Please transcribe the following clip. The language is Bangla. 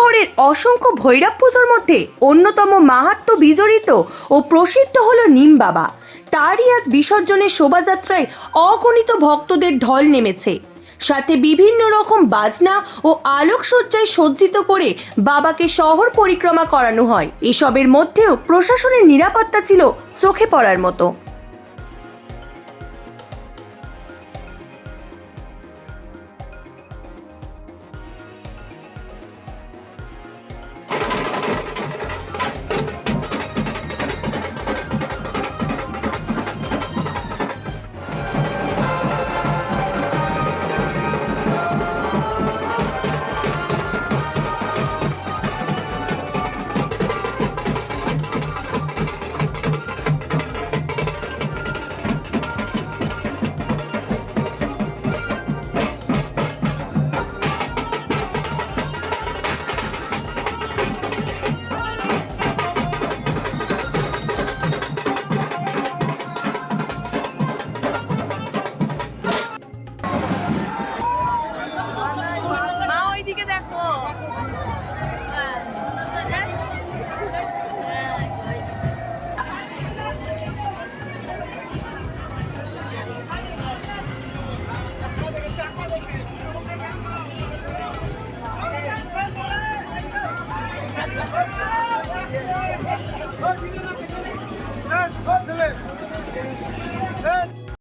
শহরের অসংখ্য ভৈরব পুজোর মধ্যে অন্যতম মাহাত্ম্য বিজড়িত ও প্রসিদ্ধ হল নিম বাবা। তারই আজ বিসর্জনের শোভাযাত্রায় অগণিত ভক্তদের ঢল নেমেছে। সাথে বিভিন্ন রকম বাজনা ও আলোকসজ্জায় সজ্জিত করে বাবাকে শহর পরিক্রমা করানো হয়। এসবের মধ্যেও প্রশাসনের নিরাপত্তা ছিল চোখে পড়ার মতো।